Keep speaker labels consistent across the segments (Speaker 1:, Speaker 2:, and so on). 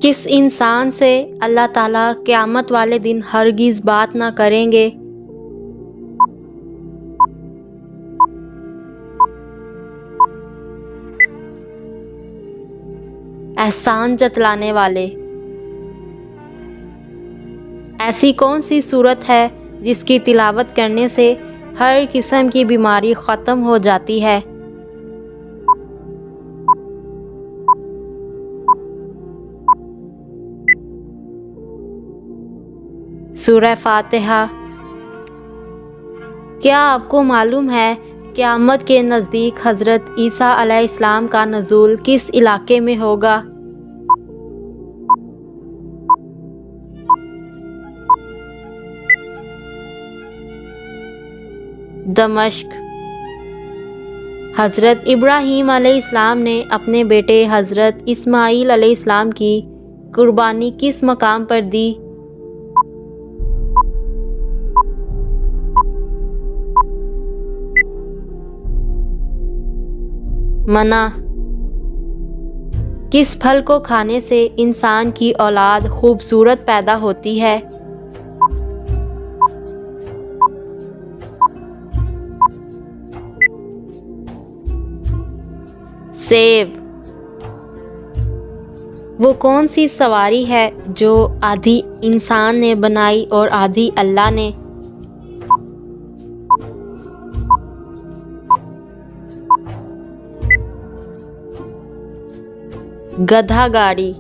Speaker 1: کس انسان سے اللہ تعالیٰ قیامت والے دن ہرگز بات نہ کریں گے؟ احسان جتلانے والے۔ ایسی کون سی سورت ہے جس کی تلاوت کرنے سے ہر قسم کی بیماری ختم ہو جاتی ہے؟ سورہ فاتحہ۔ کیا آپ کو معلوم ہے قیامت کے نزدیک حضرت عیسیٰ علیہ السلام کا نزول کس علاقے میں ہوگا؟ دمشق۔ حضرت ابراہیم علیہ السلام نے اپنے بیٹے حضرت اسماعیل علیہ السلام کی قربانی کس مقام پر دی؟ منع۔ کس پھل کو کھانے سے انسان کی اولاد خوبصورت پیدا ہوتی ہے؟ سیب۔ وہ کون سی سواری ہے جو آدھی انسان نے بنائی اور آدھی اللہ نے؟ گدھا گاڑی۔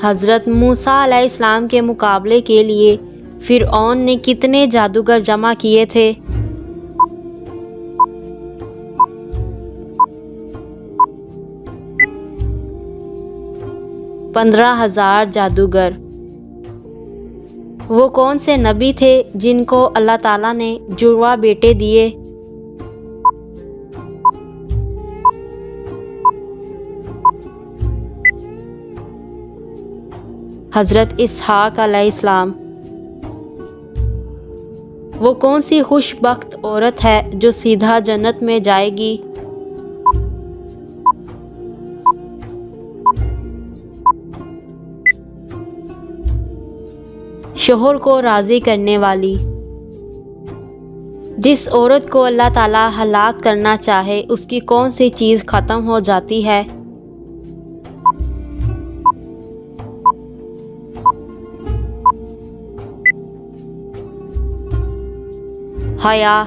Speaker 1: حضرت موسیٰ علیہ السلام کے مقابلے کے لیے فرعون نے کتنے جادوگر جمع کیے تھے؟ 15,000 جادوگر۔ وہ کون سے نبی تھے جن کو اللہ تعالیٰ نے جڑواں بیٹے دیے؟ حضرت اسحاق علیہ السلام۔ وہ کون سی خوش بخت عورت ہے جو سیدھا جنت میں جائے گی؟ شوہر کو راضی کرنے والی۔ جس عورت کو اللہ تعالیٰ ہلاک کرنا چاہے اس کی کون سی چیز ختم ہو جاتی ہے؟ حیا۔